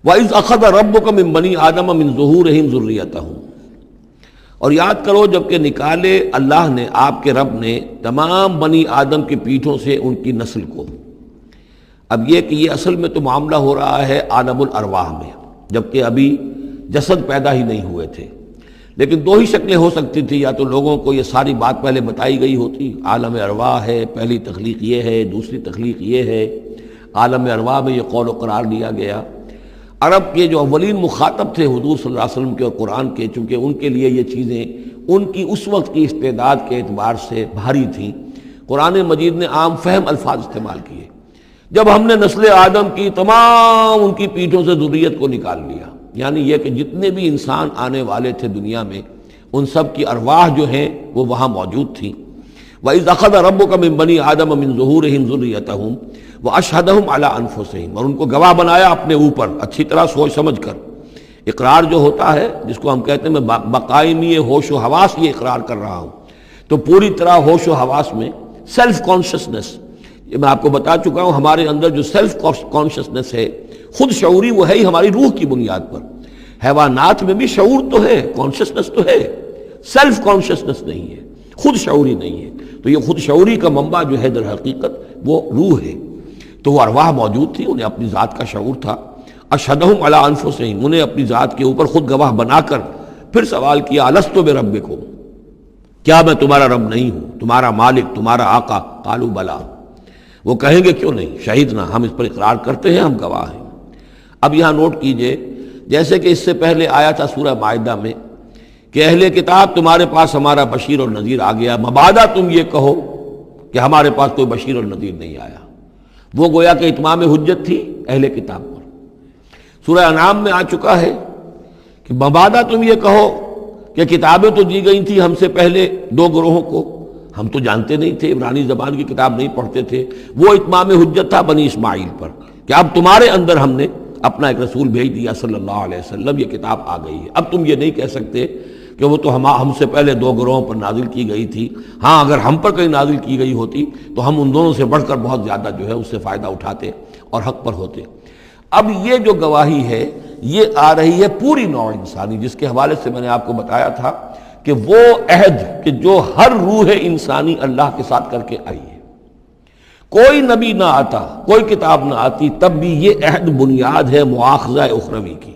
وَإِذْ أَخَذَ رَبُّكَ مِنْ بَنِي آدَمَ مِنْ ظُهُورِهِمْ ذُرِّيَّتَهُمْ، اور یاد کرو جب کہ نکالے اللہ نے، آپ کے رب نے، تمام بنی آدم کی پیٹھوں سے ان کی نسل کو۔ اب یہ کہ یہ اصل میں تو معاملہ ہو رہا ہے عالم الارواح میں، جبکہ ابھی جسد پیدا ہی نہیں ہوئے تھے، لیکن دو ہی شکلیں ہو سکتی تھی، یا تو لوگوں کو یہ ساری بات پہلے بتائی گئی ہوتی، عالم ارواح ہے، پہلی تخلیق یہ ہے، دوسری تخلیق یہ ہے، عالم ارواح میں یہ قول و قرار دیا گیا۔ عرب کے جو اولین مخاطب تھے حضور صلی اللہ علیہ وسلم کے اور قرآن کے، چونکہ ان کے لیے یہ چیزیں ان کی اس وقت کی استعداد کے اعتبار سے بھاری تھیں، قرآن مجید نے عام فہم الفاظ استعمال کیے۔ جب ہم نے نسل آدم کی تمام ان کی پیٹھوں سے ذریت کو نکال لیا، یعنی یہ کہ جتنے بھی انسان آنے والے تھے دنیا میں، ان سب کی ارواح جو ہیں وہ وہاں موجود تھیں۔ وَإِذْ أَخَذَ رَبُّكَ مِنْ بَنِي آدَمَ مِنْ ظُهُورِهِمْ ذُرِّيَّتَهُمْ وَأَشْهَدَهُمْ عَلَىٰ أَنفُسِهِمْ، اور ان کو گواہ بنایا اپنے اوپر، اچھی طرح سوچ سمجھ کر۔ اقرار جو ہوتا ہے جس کو ہم کہتے ہیں میں بقائمی ہوش و حواس یہ اقرار کر رہا ہوں، تو پوری طرح ہوش و حواس میں سیلف کانشسنس، یہ میں آپ کو بتا چکا ہوں، ہمارے اندر جو سیلف کانشسنس ہے، خود شعوری، وہ ہے ہی ہماری روح کی بنیاد پر۔ حیوانات میں بھی شعور تو ہے، کانشسنس تو ہے، سیلف کانشسنس نہیں ہے، خود شعوری نہیں ہے۔ تو یہ خود شعوری کا منبع جو ہے در حقیقت وہ روح ہے۔ تو وہ ارواح موجود تھی، انہیں اپنی ذات کا شعور تھا۔ اشہدہم علی انفسہم، انہیں اپنی ذات کے اوپر خود گواہ بنا کر پھر سوال کیا، الستو بربکم، کیا میں تمہارا رب نہیں ہوں، تمہارا مالک، تمہارا آقا؟ قالوا بلا، وہ کہیں گے کیوں نہیں، شہیدنا، ہم اس پر اقرار کرتے ہیں، ہم گواہ ہیں۔ اب یہاں نوٹ کیجئے، جیسے کہ اس سے پہلے آیا تھا سورہ مائدہ میں کہ اہل کتاب تمہارے پاس ہمارا بشیر اور نذیر آ گیا، مبادا تم یہ کہو کہ ہمارے پاس کوئی بشیر اور نذیر نہیں آیا۔ وہ گویا کہ اتمام حجت تھی اہل کتاب پر۔ سورہ انعام میں آ چکا ہے کہ مبادا تم یہ کہو کہ کتابیں تو دی گئی تھیں ہم سے پہلے دو گروہوں کو، ہم تو جانتے نہیں تھے، عبرانی زبان کی کتاب نہیں پڑھتے تھے، وہ اتمام حجت تھا بنی اسماعیل پر کہ اب تمہارے اندر ہم نے اپنا ایک رسول بھیج دیا صلی اللہ علیہ وسلم، یہ کتاب آ گئی ہے۔ اب تم یہ نہیں کہہ سکتے کہ وہ تو ہم سے پہلے دو گروہوں پر نازل کی گئی تھی، ہاں اگر ہم پر کہیں نازل کی گئی ہوتی تو ہم ان دونوں سے بڑھ کر بہت زیادہ جو ہے اس سے فائدہ اٹھاتے اور حق پر ہوتے۔ اب یہ جو گواہی ہے یہ آ رہی ہے پوری نوع انسانی، جس کے حوالے سے میں نے آپ کو بتایا تھا کہ وہ عہد کہ جو ہر روح انسانی اللہ کے ساتھ کر کے آئی ہے، کوئی نبی نہ آتا، کوئی کتاب نہ آتی، تب بھی یہ عہد بنیاد ہے مواخذہ اخروی کی،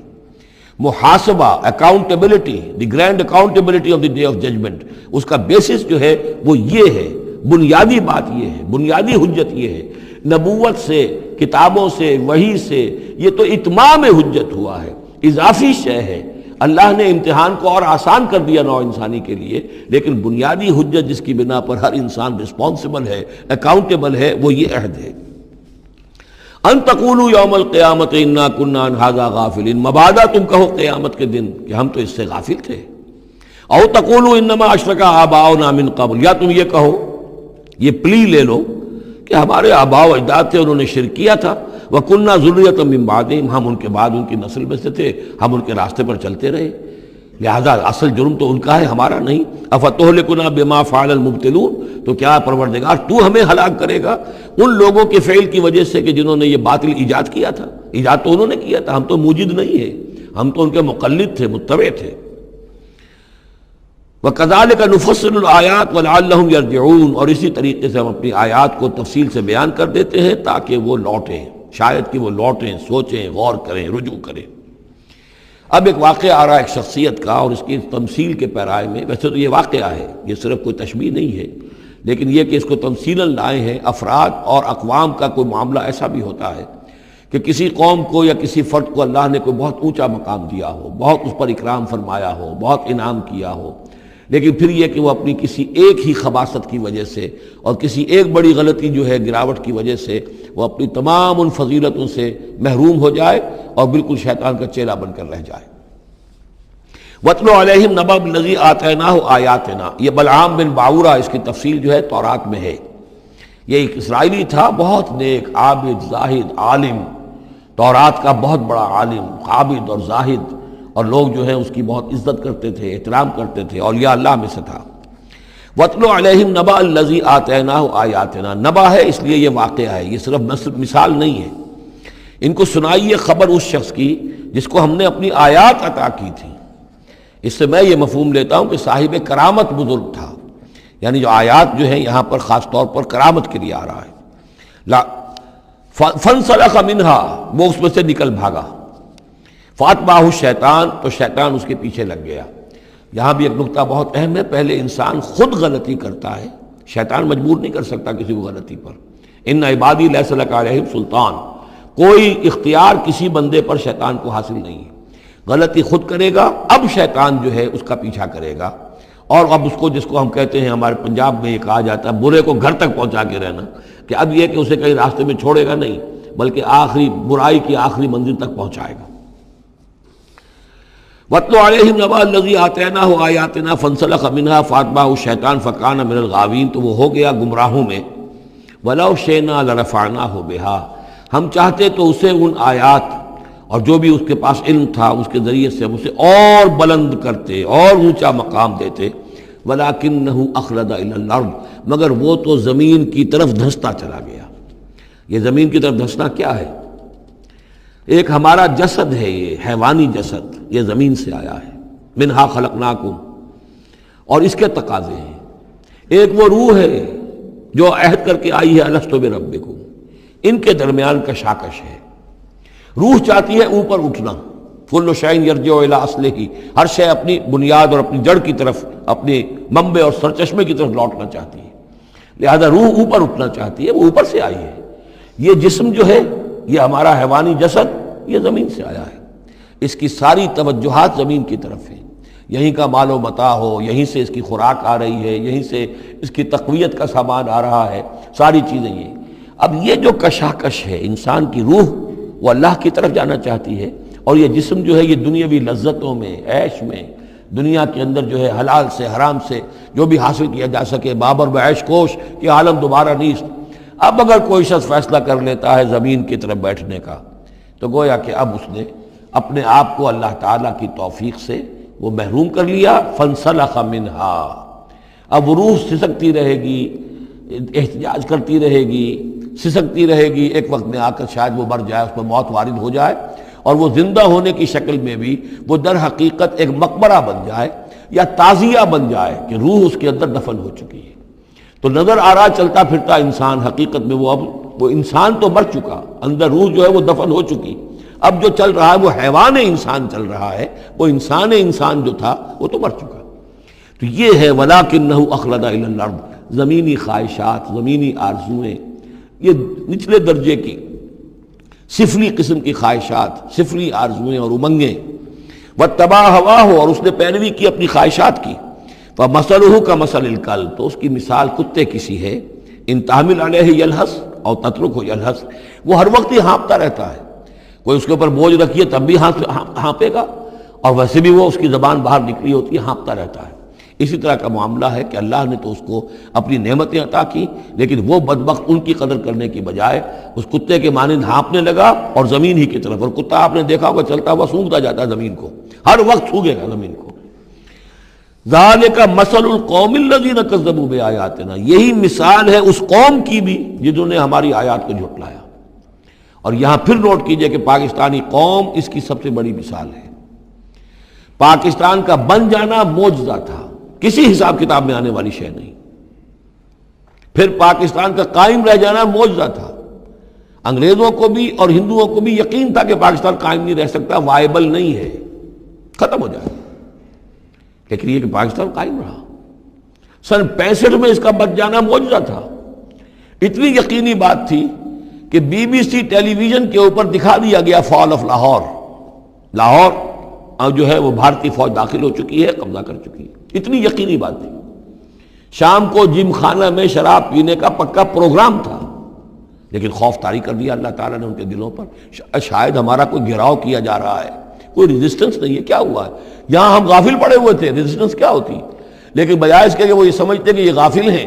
محاسبہ، accountability, the grand accountability of the day of judgement, اس کا بیسس جو ہے وہ یہ ہے، بنیادی بات یہ ہے، بنیادی حجت یہ ہے۔ نبوت سے، کتابوں سے، وحی سے یہ تو اتمام حجت ہوا ہے، اضافی شے ہے۔ اللہ نے امتحان کو اور آسان کر دیا نوع انسانی کے لیے، لیکن بنیادی حجت جس کی بنا پر ہر انسان رسپانسبل ہے، اکاؤنٹیبل ہے، وہ یہ عہد ہے۔ ان تقولوا یوم القیامت انا کنا عن ھذا غافلین، مبادا تم کہو قیامت کے دن کہ ہم تو اس سے غافل تھے۔ او تقولوا انما اشرک آباؤنا من قبل، یا تم یہ کہو، یہ پلی لے لو کہ ہمارے آباء و اجداد تھے، انہوں نے شرک کیا تھا، وَكُنَّا ذُرِّيَّةً مِّن بَعْدِهِمْ، ہم ان کے بعد ان کی نسل میں سے تھے، ہم ان کے راستے پر چلتے رہے، لہذا اصل جرم تو ان کا ہے، ہمارا نہیں۔ أَفَتُهْلِكُنَا بِمَا فَعَلَ الْمُبْطِلُونَ، تو کیا پروردگار تو ہمیں ہلاک کرے گا ان لوگوں کے فعل کی وجہ سے کہ جنہوں نے یہ باطل ایجاد کیا تھا؟ ایجاد تو انہوں نے کیا تھا، ہم تو موجد نہیں ہیں، ہم تو ان کے مقلد تھے، متبع تھے۔ وَكَذَلِكَ نُفَصِّلُ الْآيَاتِ وَلَعَلَّهُمْ يَرْجِعُونَ، اور اسی طریقے سے ہم اپنی آیات کو تفصیل سے بیان کر دیتے ہیں تاکہ وہ لوٹیں، شاید کہ وہ لوٹیں، سوچیں، غور کریں، رجوع کریں۔ اب ایک واقعہ آ رہا ہے ایک شخصیت کا، اور اس کی تمثیل کے پیرائے میں، ویسے تو یہ واقعہ ہے، یہ صرف کوئی تشبیہ نہیں ہے، لیکن یہ کہ اس کو تمثیلاً لائے ہیں۔ افراد اور اقوام کا کوئی معاملہ ایسا بھی ہوتا ہے کہ کسی قوم کو یا کسی فرد کو اللہ نے کوئی بہت اونچا مقام دیا ہو، بہت اس پر اکرام فرمایا ہو، بہت انعام کیا ہو، لیکن پھر یہ کہ وہ اپنی کسی ایک ہی خباثت کی وجہ سے اور کسی ایک بڑی غلطی جو ہے گراوٹ کی وجہ سے وہ اپنی تمام ان فضیلتوں سے محروم ہو جائے اور بالکل شیطان کا چیلا بن کر رہ جائے۔ وَاتْلُ عَلَيْهِمْ نَبَأَ الَّذِي آتَيْنَاهُ آيَاتِنَا، یہ بلعام بن باورہ، اس کی تفصیل جو ہے تورات میں ہے۔ یہ ایک اسرائیلی تھا، بہت نیک، عابد، زاہد، عالم، تورات کا بہت بڑا عالم، عابد اور زاہد، اور لوگ جو ہیں اس کی بہت عزت کرتے تھے، احترام کرتے تھے، اولیاء اللہ میں سے تھا۔ وَاتْلُ عَلَيْهِمْ نَبَأَ الَّذِي آتَيْنَاهُ آيَاتِنَا، نبأ ہے اس لیے یہ واقعہ ہے، یہ صرف مثال نہیں ہے، ان کو سنائیے خبر اس شخص کی جس کو ہم نے اپنی آیات عطا کی تھی۔ اس سے میں یہ مفہوم لیتا ہوں کہ صاحب کرامت بزرگ تھا، یعنی جو آیات جو ہیں یہاں پر خاص طور پر کرامت کے لیے آ رہا ہے۔ فانسلخ منہا، وہ اس میں سے نکل بھاگا، فاتبعہ الشیطان، تو شیطان اس کے پیچھے لگ گیا۔ یہاں بھی ایک نقطہ بہت اہم ہے، پہلے انسان خود غلطی کرتا ہے، شیطان مجبور نہیں کر سکتا کسی کو غلطی پر۔ ان عبادی لیس لک علیہم سلطان، کوئی اختیار کسی بندے پر شیطان کو حاصل نہیں ہے۔ غلطی خود کرے گا، اب شیطان جو ہے اس کا پیچھا کرے گا، اور اب اس کو، جس کو ہم کہتے ہیں ہمارے پنجاب میں یہ کہا جاتا ہے برے کو گھر تک پہنچا کے رہنا، کہ اب یہ کہ اسے کہیں راستے میں چھوڑے گا نہیں، بلکہ آخری برائی کی آخری منزل تک پہنچائے گا۔ وَاتْلُ عَلَيْهِمْ نَبَأَ الَّذِي آتَيْنَاهُ آيَاتِنَا فَانسَلَخَ مِنْهَا فَأَتْبَعَهُ الشَّيْطَانُ فَكَانَ مِنَ الْغَاوِينَ، تو وہ ہو گیا گمراہوں میں۔ وَلَوْ شِئْنَا لَرَفَعْنَاهُ بِهَا، ہم چاہتے تو اسے ان آیات اور جو بھی اس کے پاس علم تھا اس کے ذریعے سے ہم اسے اور بلند کرتے اور اونچا مقام دیتے۔ وَلَكِنَّهُ أَخْلَدَ إِلَى الْأَرْضِ، مگر وہ تو زمین کی طرف دھنستا چلا گیا۔ یہ زمین کی طرف دھنسنا کیا ہے؟ ایک ہمارا جسد ہے، یہ حیوانی جسد، یہ زمین سے آیا ہے، منہا خلقناکم، اور اس کے تقاضے ہیں۔ ایک وہ روح ہے جو عہد کر کے آئی ہے الستو بربکم، ان کے درمیان کشاکش ہے۔ روح چاہتی ہے اوپر اٹھنا، کل شیء یرجع الی اصلہ، ہر شے اپنی بنیاد اور اپنی جڑ کی طرف، اپنے منبع اور سرچشمے کی طرف لوٹنا چاہتی ہے، لہذا روح اوپر اٹھنا چاہتی ہے، وہ اوپر سے آئی ہے۔ یہ جسم جو ہے، یہ ہمارا حیوانی جسد، یہ زمین سے آیا ہے، اس کی ساری توجہات زمین کی طرف ہیں، یہیں کا مال و متاع ہو، یہیں سے اس کی خوراک آ رہی ہے، یہیں سے اس کی تقویت کا سامان آ رہا ہے، ساری چیزیں یہ۔ اب یہ جو کشاکش ہے، انسان کی روح وہ اللہ کی طرف جانا چاہتی ہے، اور یہ جسم جو ہے یہ دنیاوی لذتوں میں، عیش میں، دنیا کے اندر جو ہے حلال سے حرام سے جو بھی حاصل کیا جا سکے، بابر بعیش کوش کہ عالم دوبارہ نیست۔ اب اگر کوئی شخص فیصلہ کر لیتا ہے زمین کی طرف بیٹھنے کا، تو گویا کہ اب اس نے اپنے آپ کو اللہ تعالیٰ کی توفیق سے وہ محروم کر لیا۔ فانسلخ منہا، اب وہ روح سسکتی رہے گی، احتجاج کرتی رہے گی، سسکتی رہے گی، ایک وقت میں آ کر شاید وہ مر جائے، اس پر موت وارد ہو جائے، اور وہ زندہ ہونے کی شکل میں بھی وہ در حقیقت ایک مقبرہ بن جائے یا تعزیہ بن جائے کہ روح اس کے اندر دفن ہو چکی ہے۔ تو نظر آ رہا چلتا پھرتا انسان، حقیقت میں وہ انسان تو مر چکا، اندر روح جو ہے وہ دفن ہو چکی، اب جو چل رہا ہے وہ حیوان انسان چل رہا ہے، وہ انسان جو تھا وہ تو مر چکا۔ تو یہ ہے وَلَكِنَّهُ أَخْلَدَ إِلَى الْأَرْضِ، زمینی خواہشات، زمینی آرزوئیں، یہ نچلے درجے کی سفلی قسم کی خواہشات، سفلی آرزوئیں اور امنگیں۔ وَاتَّبَعَ هَوَاهُ، اور اس نے پیروی کی اپنی خواہشات کی۔ فَمَثَلُهُ كَمَثَلِ الْكَلْبِ، تو اس کی مثال کتے کی سی ہے۔ إِن تَحْمِلْ عَلَيْهِ يَلْهَثْ أَوْ تَتْرُكْهُ يَلْهَثْ، وہ ہر وقت ہی ہانپتا رہتا ہے، کوئی اس کے اوپر بوجھ رکھیے تب بھی ہانپے گا، اور ویسے بھی وہ اس کی زبان باہر نکلی ہوتی ہے، ہانپتا رہتا ہے۔ اسی طرح کا معاملہ ہے کہ اللہ نے تو اس کو اپنی نعمتیں عطا کی، لیکن وہ بدبخت ان کی قدر کرنے کی بجائے اس کتے کے مانند ہانپنے لگا اور زمین ہی کی طرف، اور کتا آپ نے دیکھا ہوگا چلتا ہوا سونگتا جاتا ہے زمین کو، ہر وقت سونگے گا زمین کو۔ ذالک مثل القوم الذین کذبوا بآیاتنا، یہی مثال ہے اس قوم کی بھی جنہوں نے ہماری آیات کو جھٹلایا۔ اور یہاں پھر نوٹ کیجئے کہ پاکستانی قوم اس کی سب سے بڑی مثال ہے۔ پاکستان کا بن جانا معجزہ تھا، کسی حساب کتاب میں آنے والی شے نہیں۔ پھر پاکستان کا قائم رہ جانا معجزہ تھا، انگریزوں کو بھی اور ہندوؤں کو بھی یقین تھا کہ پاکستان قائم نہیں رہ سکتا، وائبل نہیں ہے، ختم ہو جائے، لیکن یہ کہ پاکستان قائم رہا۔ سن 65 میں اس کا بچ جانا معجزہ تھا، اتنی یقینی بات تھی کہ BBC ٹیلی ویژن کے اوپر دکھا دیا گیا فال آف لاہور، لاہور جو ہے وہ بھارتی فوج داخل ہو چکی ہے، قبضہ کر چکی ہے، اتنی یقینی بات تھی۔ شام کو جم خانہ میں شراب پینے کا پکا پروگرام تھا، لیکن خوف طاری کر دیا اللہ تعالیٰ نے ان کے دلوں پر، شاید ہمارا کوئی گھیراؤ کیا جا رہا ہے، کوئی ریزسٹنس نہیں ہے، کیا ہوا ہے؟ یہاں ہم غافل پڑے ہوئے تھے، ریزسٹنس کیا ہوتی؟ لیکن بجائے اس کے کہ وہ یہ سمجھتے کہ یہ غافل ہیں،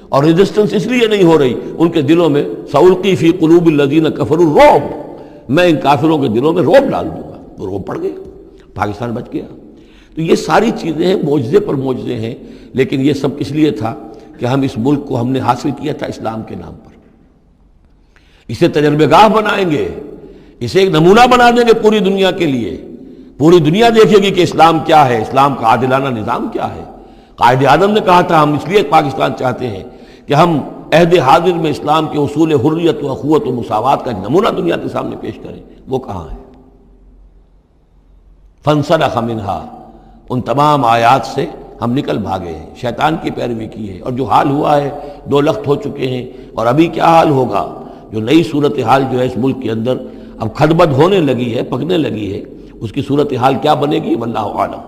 اور ریزسٹنس اس لیے نہیں ہو رہی، ان کے دلوں میں سألقی فی قلوب الذین کفروا الرعب، میں ان کافروں کے دلوں میں رعب ڈال دوں گا، وہ رعب پڑ گئے، پاکستان بچ گیا۔ تو یہ ساری چیزیں ہیں، معجزے پر معجزے ہیں، لیکن یہ سب اس لیے تھا کہ ہم اس ملک کو ہم نے حاصل کیا تھا اسلام کے نام پر، اسے تجربہ گاہ بنائیں گے، اسے ایک نمونہ بنا دیں گے پوری دنیا کے لیے، پوری دنیا دیکھے گی کہ اسلام کیا ہے، اسلام کا عادلانہ نظام کیا ہے۔ قائد اعظم نے کہا تھا ہم اس لیے پاکستان چاہتے ہیں کہ ہم عہد حاضر میں اسلام کے اصول حریت و اخوت و مساوات کا ایک نمونہ دنیا کے سامنے پیش کریں، وہ کہاں ہے؟ فانسلخ منہا، ان تمام آیات سے ہم نکل بھاگے ہیں، شیطان کی پیروی کی ہے، اور جو حال ہوا ہے 2 لخت ہو چکے ہیں، اور ابھی کیا حال ہوگا؟ جو نئی صورتحال جو ہے اس ملک کے اندر اب کھدبد ہونے لگی ہے، پکنے لگی ہے، اس کی صورتحال کیا بنے گی واللہ اعلم۔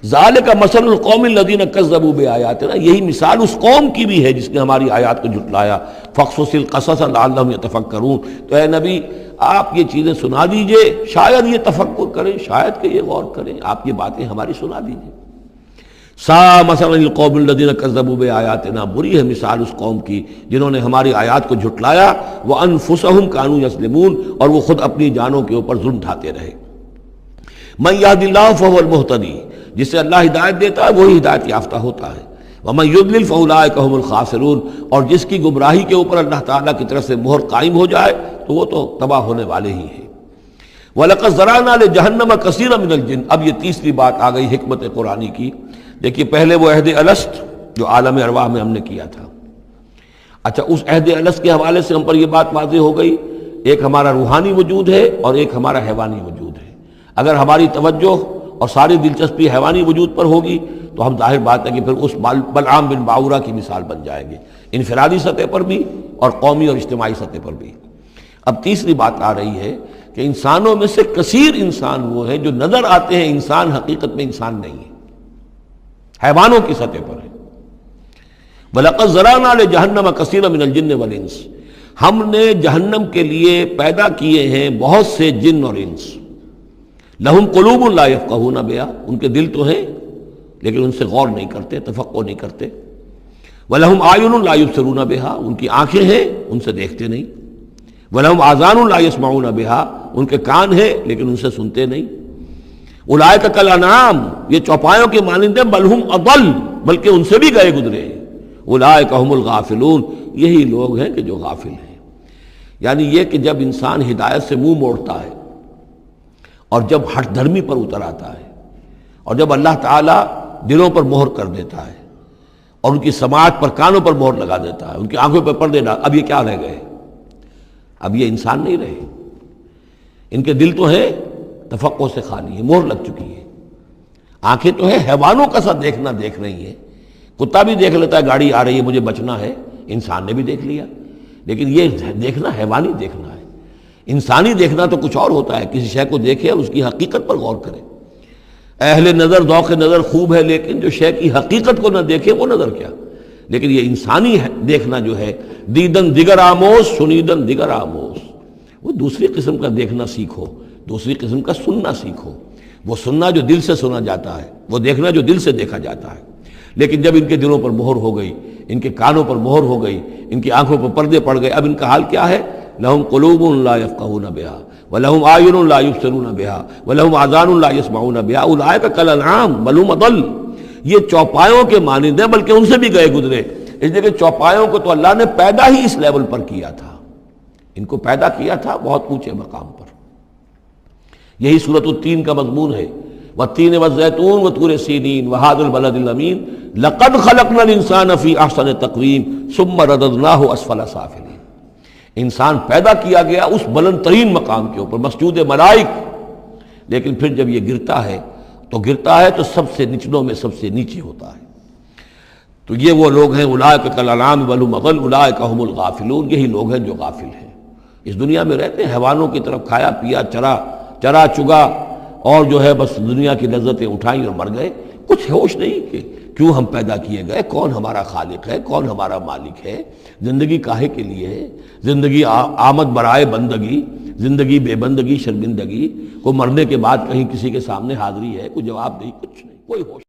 ذالک مثل القوم الذین کذبوا بآیاتنا، یہی مثال اس قوم کی بھی ہے جس نے ہماری آیات کو جھٹلایا۔ فاقصص القصص لعلہم یتفکرون، تو اے نبی آپ یہ چیزیں سنا دیجئے، شاید یہ تفکر کریں، شاید کہ یہ غور کریں، آپ یہ باتیں ہماری سنا دیجئے۔ سا مثلا القوم الذین کذبوا بآیاتنا، بری ہے مثال اس قوم کی جنہوں نے ہماری آیات کو جھٹلایا، وانفسہم کانوا یظلمون، اور وہ خود اپنی جانوں کے اوپر ظلم ڈھاتے رہے۔ من یہد اللہ فہو المہتدی، جسے اللہ ہدایت دیتا ہے وہی ہدایت یافتہ ہوتا ہے۔ ومن یضلل فاولئک هم الخاسرون، اور جس کی گمراہی کے اوپر اللہ تعالیٰ کی طرف سے مہر قائم ہو جائے تو وہ تو تباہ ہونے والے ہی ہیں۔ وَلَقَدْ ذَرَأْنَا لِجَهَنَّمَ كَثِيرًا مِنَ الْجِنِّ، اب یہ تیسری بات آ گئی حکمت قرآنی کی۔ دیکھیے پہلے وہ عہد الست جو عالم ارواح میں ہم نے کیا تھا، اچھا اس عہد الست کے حوالے سے ہم پر یہ بات واضح ہو گئی، ایک ہمارا روحانی وجود ہے اور ایک ہمارا حیوانی وجود ہے۔ اگر ہماری توجہ اور ساری دلچسپی حیوانی وجود پر ہوگی تو ہم ظاہر بات ہے کہ پھر اس بلعام بن باورہ کی مثال بن جائیں گے، انفرادی سطح پر بھی اور قومی اور اجتماعی سطح پر بھی۔ اب تیسری بات آ رہی ہے کہ انسانوں میں سے کثیر انسان وہ ہیں جو نظر آتے ہیں انسان، حقیقت میں انسان نہیں ہے، حیوانوں کی سطح پر ہے۔ وَلَقَدْ ذَرَأْنَا لِجَهَنَّمَ كَثِيرًا مِنَ الْجِنِّ وَالْإِنسِ، ہم نے جہنم کے لیے پیدا کیے ہیں بہت سے جن اور انس۔ لَهُمْ قُلُوبٌ لَا يَفْقَهُونَ بِهَا، ان کے دل تو ہیں لیکن ان سے غور نہیں کرتے، تفقہ نہیں کرتے۔ وَلَهُمْ أَعْيُنٌ لَا يُبْصِرُونَ بِهَا، ان کی آنکھیں ہیں ان سے دیکھتے نہیں۔ وَلَهُمْ آذَانٌ لَا يَسْمَعُونَ بِهَا، ان کے کان ہیں لیکن ان سے سنتے نہیں۔ اولئک کالانعام، یہ چوپایوں کے مانند ہیں، بل ہم اضل، بلکہ ان سے بھی گئے گزرے ہیں۔ اولئک هم الغافلون، یہی لوگ ہیں کہ جو غافل ہیں۔ یعنی یہ کہ جب انسان ہدایت سے منہ موڑتا ہے اور جب ہٹ دھرمی پر اتر آتا ہے اور جب اللہ تعالیٰ دلوں پر مہر کر دیتا ہے اور ان کی سماعت پر کانوں پر مہر لگا دیتا ہے، ان کی آنکھوں پر پردے ڈال، اب یہ کیا رہ گئے؟ اب یہ انسان نہیں رہے، ان کے دل تو ہیں تفقع سے خالی ہے، مہر لگ چکی ہے۔ آنکھیں تو ہے حیوانوں کا سا دیکھنا دیکھ رہی ہیں، کتا بھی دیکھ لیتا ہے گاڑی آ رہی ہے مجھے بچنا ہے، انسان نے بھی دیکھ لیا، لیکن یہ دیکھنا حیوانی دیکھنا ہے۔ انسانی دیکھنا تو کچھ اور ہوتا ہے، کسی شے کو دیکھے اور اس کی حقیقت پر غور کرے۔ اہل نظر ذوق نظر خوب ہے، لیکن جو شے کی حقیقت کو نہ دیکھے وہ نظر کیا۔ لیکن یہ انسانی دیکھنا جو ہے، دیدن دیگر آموز سنیدن دیگر آموز، وہ دوسری قسم کا دیکھنا سیکھو، دوسری قسم کا سننا سیکھو۔ وہ سننا جو دل سے سنا جاتا ہے، وہ دیکھنا جو دل سے دیکھا جاتا ہے۔ لیکن جب ان کے دلوں پر مہر ہو گئی، ان کے کانوں پر مہر ہو گئی، ان کی آنکھوں پر پردے پڑ گئے، اب ان کا حال کیا ہے؟ لہم قلوب لا یفقہون بہا ولہم اعین لا یبصرون بہا ولہم آذان لا یسمعون بہا اولئک کالانعام بل ہم اضل، یہ چوپایوں کے مانند ہیں بلکہ ان سے بھی گئے گزرے۔ اس لیے کہ چوپایوں کو تو اللہ نے پیدا ہی اس لیول پر کیا تھا، ان کو پیدا کیا تھا بہت اونچے مقام پر۔ یہی سورۃ التین کا مضمون ہے، والتین والزیتون وطور سینین وہذا البلد الامین لقد خلقنا الانسان فی احسن تقویم ثم رددناہ اسفل سافلین، انسان پیدا کیا گیا اس بلند ترین مقام کے اوپر، مسجود ملائک، لیکن پھر جب یہ گرتا ہے تو سب سے نچلوں میں سب سے نیچے ہوتا ہے۔ تو یہ وہ لوگ ہیں اولئک کالانعام بل ہم اضل اولئک هم الغافلون، یہی لوگ ہیں جو غافل ہیں، اس دنیا میں رہتے ہیں حیوانوں کی طرف، کھایا پیا چرا چگا اور جو ہے بس دنیا کی لذتیں اٹھائیں اور مر گئے، کچھ ہوش نہیں کہ کیوں ہم پیدا کیے گئے، کون ہمارا خالق ہے، کون ہمارا مالک ہے، زندگی کاہے کے لیے ہے، زندگی آمد برائے بندگی، زندگی بے بندگی شرمندگی، کو مرنے کے بعد کہیں کسی کے سامنے حاضری ہے، کوئی جواب نہیں، کچھ نہیں، کوئی ہوش